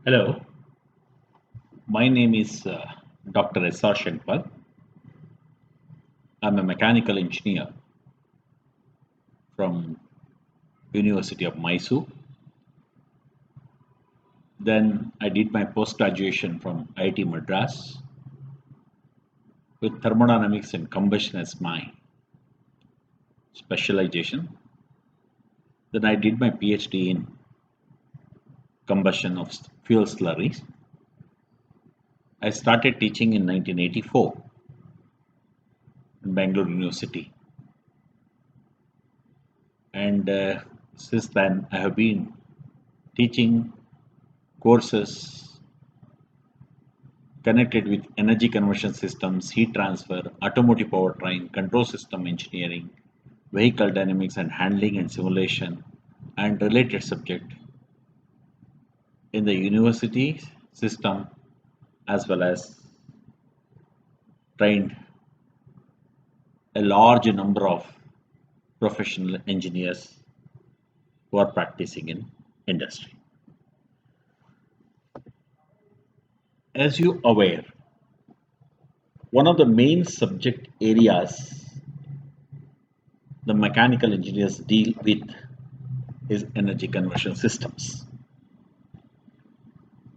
Hello, my name is Dr. S.R. Shankpal. I'm a mechanical engineer from University of Mysore. Then I did my post-graduation from IIT Madras with thermodynamics and combustion as my specialization. Then I did my PhD in combustion of fuel slurries. I started teaching in 1984 in Bangalore University. And since then, I have been teaching courses connected with energy conversion systems, heat transfer, automotive powertrain, control system engineering, vehicle dynamics and handling and simulation, and related subject in the university system, as well as trained a large number of professional engineers who are practicing in industry. As you aware, one of the main subject areas the mechanical engineers deal with is energy conversion systems.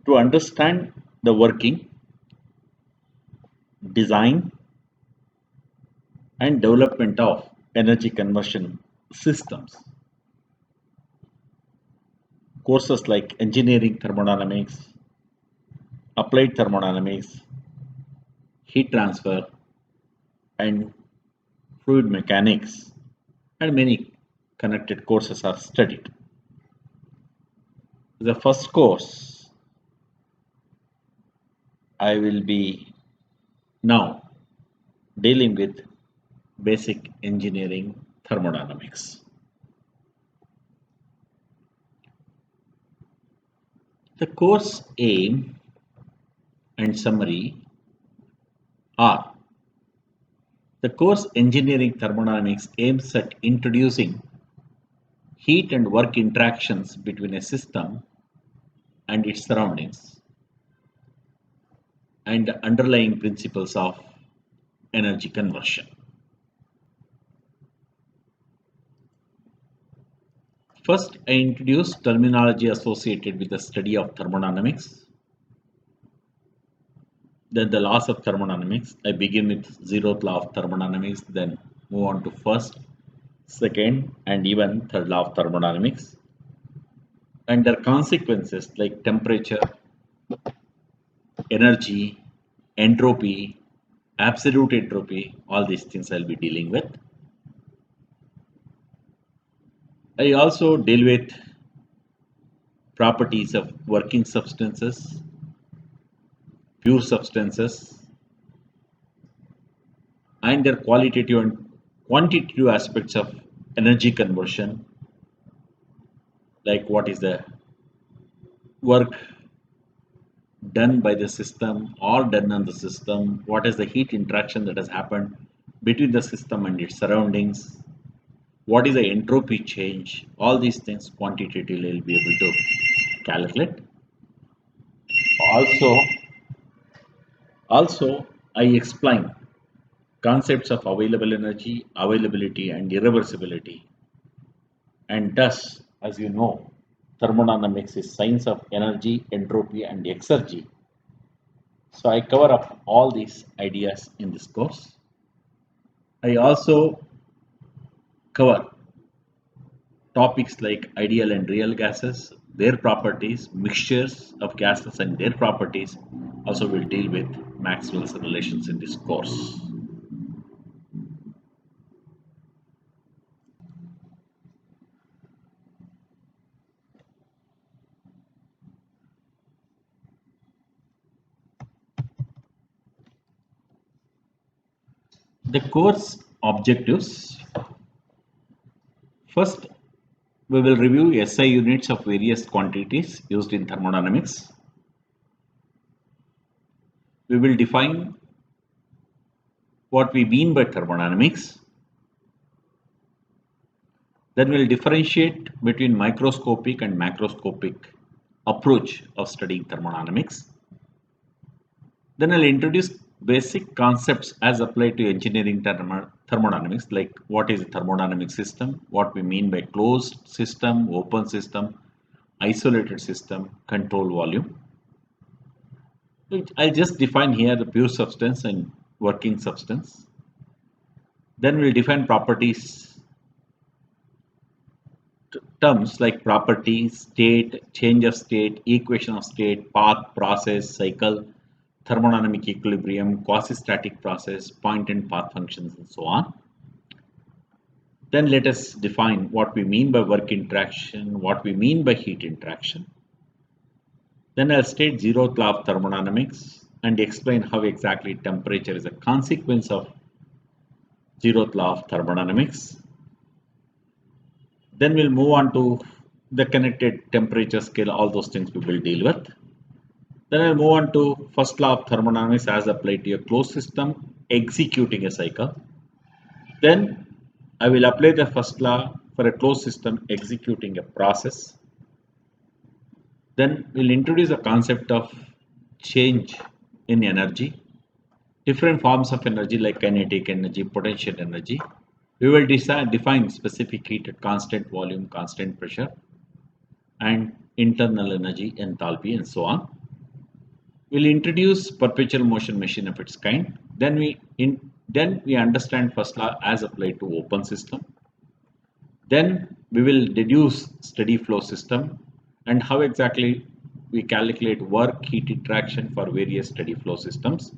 To understand the working, design, and development of energy conversion systems, courses like engineering thermodynamics, applied thermodynamics, heat transfer, and fluid mechanics, and many connected courses are studied. The first course I will be now dealing with basic engineering thermodynamics. The course aim and summary are: the course engineering thermodynamics aims at introducing heat and work interactions between a system and its surroundings and the underlying principles of energy conversion. First, I introduce terminology associated with the study of thermodynamics. Then the laws of thermodynamics. I begin with zeroth law of thermodynamics, then move on to first, second, and even third law of thermodynamics. And their consequences like temperature, energy, entropy, absolute entropy, all these things I'll be dealing with. I also deal with properties of working substances, pure substances, and their qualitative and quantitative aspects of energy conversion, like what is the work done by the system or done on the system, what is the heat interaction that has happened between the system and its surroundings, what is the entropy change, all these things quantitatively will be able to calculate. Also, also I explain concepts of available energy, availability and irreversibility. And thus, as you know, thermodynamics is science of energy, entropy and exergy. So I cover up all these ideas in this course. I also cover topics like ideal and real gases, their properties, mixtures of gases and their properties. Also will deal with Maxwell's relations in this course. The course objectives. First, we will review SI units of various quantities used in thermodynamics. We will define what we mean by thermodynamics. Then we'll differentiate between microscopic and macroscopic approach of studying thermodynamics. Then I'll introduce basic concepts as applied to engineering thermodynamics, like what is a thermodynamic system, what we mean by closed system, open system, isolated system, control volume. I'll just define here the pure substance and working substance. Then we'll define properties, terms like property, state, change of state, equation of state, path, process, cycle, thermodynamic equilibrium, quasi-static process, point and path functions, and so on. Then let us define what we mean by work interaction, what we mean by heat interaction. Then I'll state zeroth law of thermodynamics and explain how exactly temperature is a consequence of zeroth law of thermodynamics. Then we'll move on to the connected temperature scale, all those things we will deal with. Then I'll move on to first law of thermodynamics as applied to a closed system executing a cycle. Then I will apply the first law for a closed system executing a process. Then we'll introduce a concept of change in energy, different forms of energy like kinetic energy, potential energy. We will define specific heat at constant volume, constant pressure, and internal energy, enthalpy, and so on. We'll introduce perpetual motion machine of its kind. Then we understand first law as applied to open system. Then we will deduce steady flow system and how exactly we calculate work heat interaction for various steady flow systems.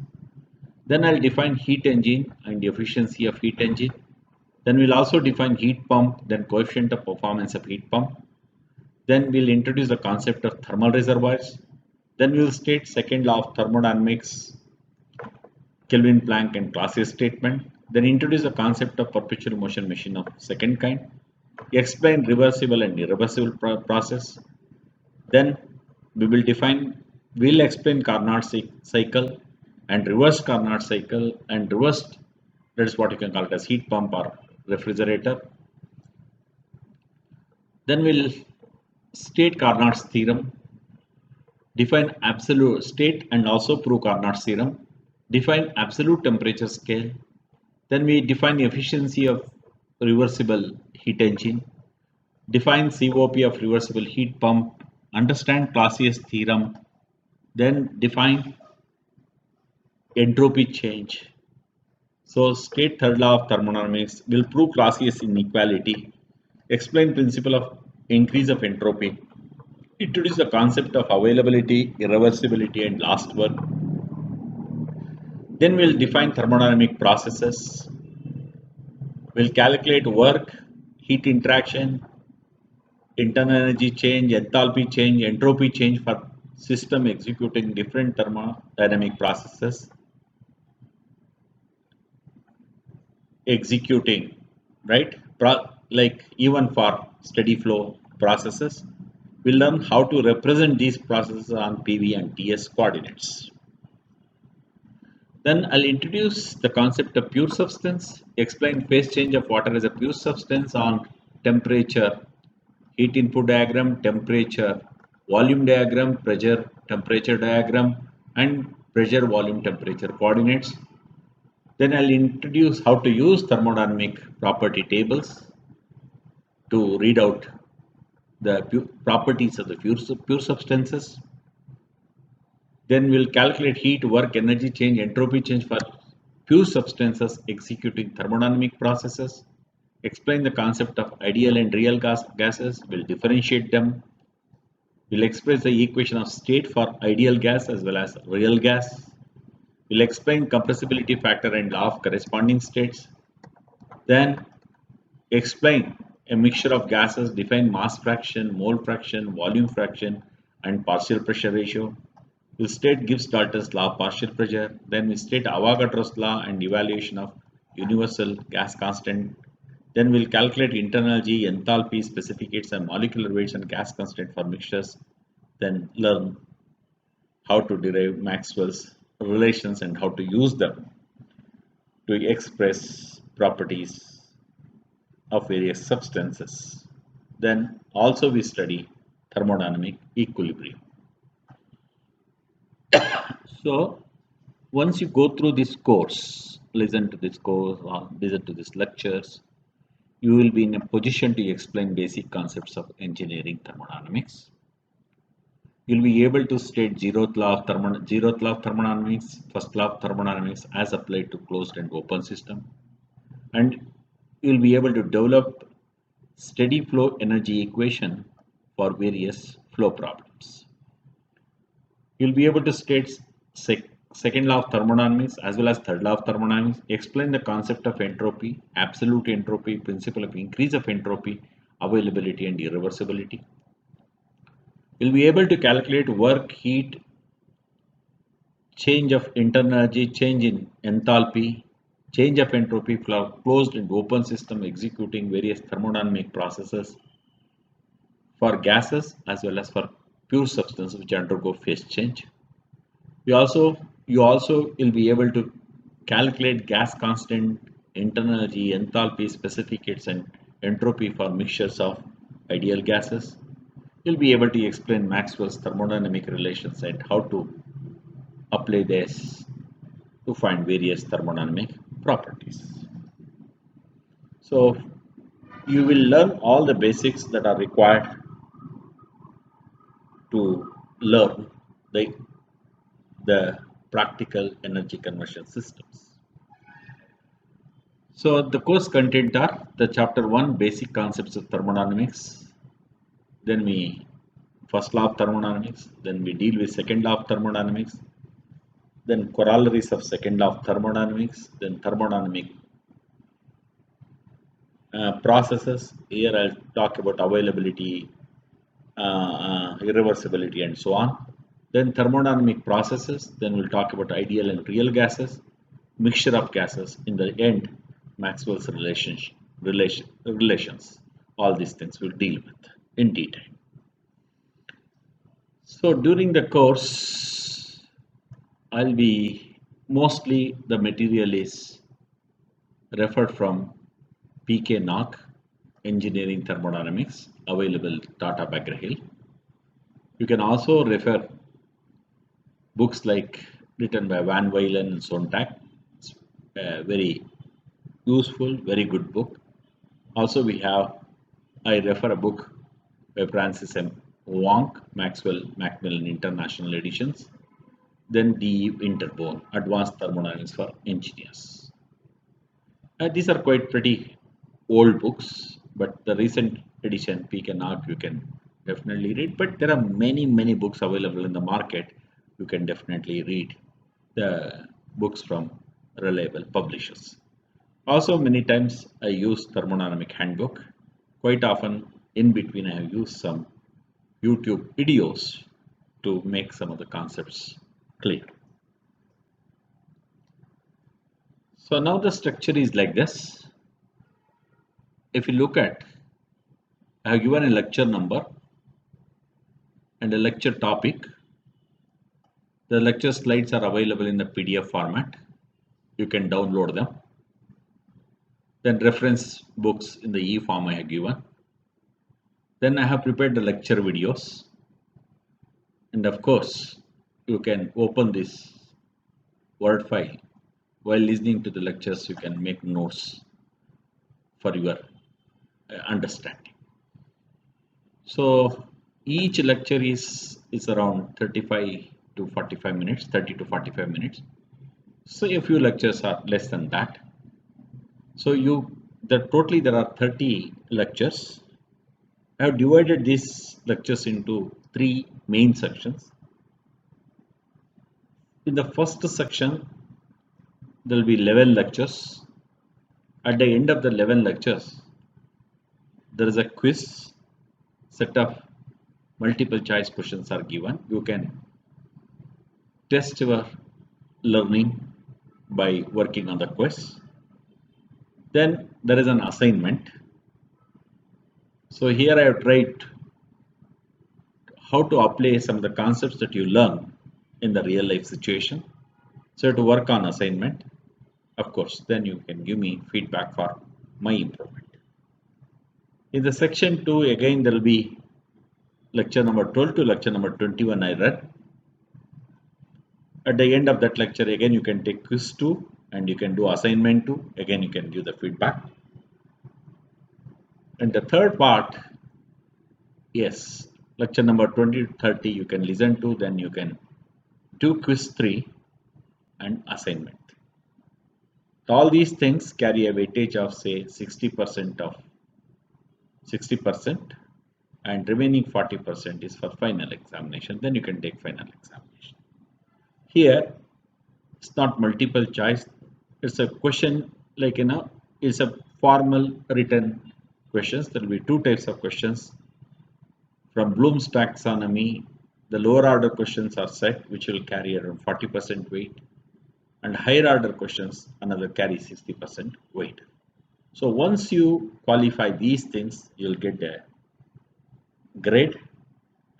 Then I'll define heat engine and the efficiency of heat engine. Then we'll also define heat pump, then coefficient of performance of heat pump. Then we'll introduce the concept of thermal reservoirs. Then we'll state second law of thermodynamics, Kelvin Planck and Clausius statement. Then introduce the concept of perpetual motion machine of second kind. Explain reversible and irreversible process. Then we'll explain Carnot cycle and reversed Carnot cycle, and reversed, that is what you can call it as heat pump or refrigerator. Then we'll state Carnot's theorem, define absolute state and also prove Carnot's theorem, define absolute temperature scale. Then we define the efficiency of reversible heat engine, define COP of reversible heat pump, understand Clausius theorem, then define entropy change. So state third law of thermodynamics, will prove Clausius inequality, explain principle of increase of entropy, introduce the concept of availability, irreversibility, and last work. Then we'll define thermodynamic processes. We'll calculate work, heat interaction, internal energy change, enthalpy change, entropy change for system executing different thermodynamic processes. Executing, right? Like even for steady flow processes, we'll learn how to represent these processes on PV and TS coordinates. Then I'll introduce the concept of pure substance, explain phase change of water as a pure substance on temperature, heat input diagram, temperature, volume diagram, pressure, temperature diagram, and pressure, volume, temperature coordinates. Then I'll introduce how to use thermodynamic property tables to read out the properties of the pure substances. Then we'll calculate heat, work, energy change, entropy change for pure substances executing thermodynamic processes. Explain the concept of ideal and real gases. We'll differentiate them. We'll express the equation of state for ideal gas as well as real gas. We'll explain compressibility factor and law of corresponding states. Then explain a mixture of gases, define mass fraction, mole fraction, volume fraction, and partial pressure ratio. We'll state Gibbs-Dalton's law of partial pressure. Then we state Avogadro's law and evaluation of universal gas constant. Then we'll calculate internal energy, enthalpy, specific heats, and molecular weights and gas constant for mixtures. Then learn how to derive Maxwell's relations and how to use them to express properties of various substances. Then also we study thermodynamic equilibrium. So once you go through this course, listen to this course or listen to these lectures, you will be in a position to explain basic concepts of engineering thermodynamics. You'll be able to state zeroth law of thermodynamics, first law of thermodynamics as applied to closed and open system, and you'll be able to develop steady flow energy equation for various flow problems. You'll be able to state second law of thermodynamics as well as third law of thermodynamics, explain the concept of entropy, absolute entropy, principle of increase of entropy, availability and irreversibility. You'll be able to calculate work, heat, change of internal energy, change in enthalpy, change of entropy for closed and open system executing various thermodynamic processes for gases as well as for pure substances which undergo phase change. You also will be able to calculate gas constant, internal energy, enthalpy, specificates, and entropy for mixtures of ideal gases. You'll be able to explain Maxwell's thermodynamic relations and how to apply this to find various thermodynamic properties. So you will learn all the basics that are required to learn the practical energy conversion systems. So the course content are the chapter 1 basic concepts of thermodynamics, then we first law of thermodynamics, then we deal with second law of thermodynamics, then corollaries of second law of thermodynamics, then thermodynamic processes. Here I'll talk about availability, irreversibility and so on. Then thermodynamic processes, then we'll talk about ideal and real gases, mixture of gases, in the end Maxwell's relations. All these things we'll deal with in detail. So during the course, I'll be mostly the material is referred from P.K. Naak, Engineering Thermodynamics, available Tata Baker-Hill. You can also refer books like written by Van Wylen and Sontag. It's a very useful, very good book. Also, I refer a book by Francis M. Wong, Maxwell Macmillan International Editions. Then D. Winterborn, Advanced Thermodynamics for Engineers. These are quite pretty old books, but the recent edition, P.K. Naak, you can definitely read. But there are many books available in the market. You can definitely read the books from reliable publishers. Also, many times I use thermodynamic handbook. Quite often, in between, I have used some YouTube videos to make some of the concepts clear. So now the structure is like this. If you look at, I have given a lecture number and a lecture topic. The lecture slides are available in the PDF format. You can download them. Then reference books in the e-form I have given. Then I have prepared the lecture videos. And of course, you can open this Word file. While listening to the lectures, you can make notes for your understanding. So each lecture is around 35 to 45 minutes, 30 to 45 minutes. So a few lectures are less than that. So totally there are 30 lectures. I have divided these lectures into 3 main sections. In the first section, there will be 11 lectures. At the end of the 11 lectures, there is a quiz. Set of multiple choice questions are given. You can test your learning by working on the quiz. Then there is an assignment. So here I have tried how to apply some of the concepts that you learn in the real life situation. So to work on assignment, of course, then you can give me feedback for my improvement. In the section 2, again there will be lecture number 12 to lecture number 21 I read. At the end of that lecture, again you can take quiz 2 and you can do assignment 2. Again you can give the feedback. And the third part, yes, lecture number 20 to 30 you can listen to, then you can do quiz 3 and assignment. All these things carry a weightage of say 60% of 60%, and remaining 40% is for final examination. Then you can take final examination. Here it's not multiple choice, it's a question, like it's a formal written questions. There will be two types of questions. From Bloom's taxonomy, the lower order questions are set, which will carry around 40% weight, and higher order questions another carry 60% weight. So once you qualify these things, you'll get a grade,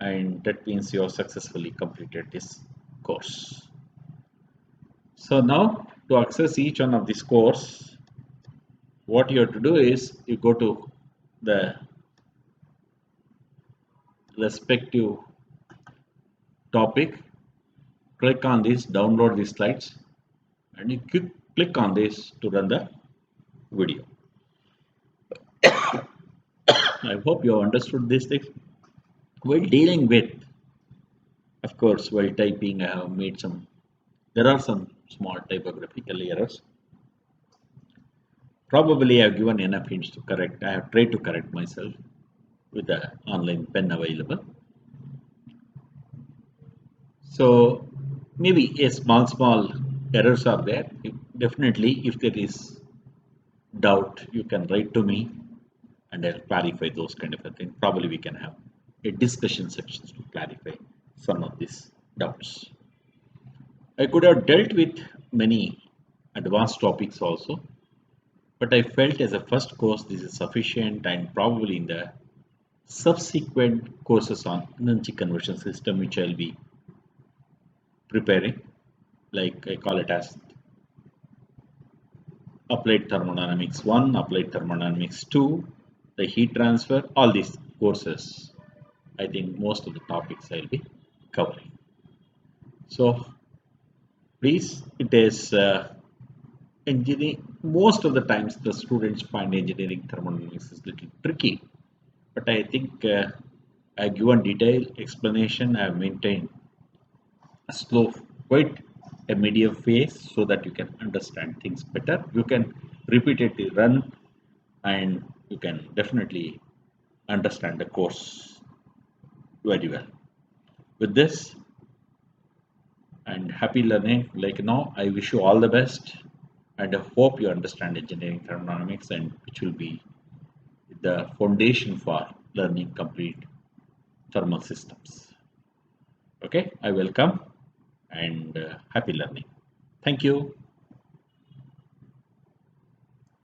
and that means you have successfully completed this course. So now, to access each one of this course, what you have to do is you go to the respective topic, click on this, download these slides, and you click on this to run the video. I hope you have understood these things. While dealing with, of course, while typing, I have made there are some small typographical errors. Probably I have given enough hints to correct. I have tried to correct myself with the online pen available. So maybe a small errors are there. Definitely, if there is doubt, you can write to me and I'll clarify those kind of a thing. Probably we can have a discussion sections to clarify some of these doubts. I could have dealt with many advanced topics also, but I felt as a first course this is sufficient, and probably in the subsequent courses on energy conversion system which I'll be preparing, like I call it as applied thermodynamics 1, applied thermodynamics 2, the heat transfer, all these courses, I think most of the topics I'll be covering. So please, it is engineering. Most of the times the students find engineering thermodynamics is little tricky, but I think I've given detailed explanation. I've maintained a slow, quite a medium phase, so that you can understand things better. You can repeatedly run and you can definitely understand the course very well. With this, and happy learning, like now, I wish you all the best, and I hope you understand engineering thermodynamics, and which will be the foundation for learning complete thermal systems. Okay, I welcome and happy learning. Thank you.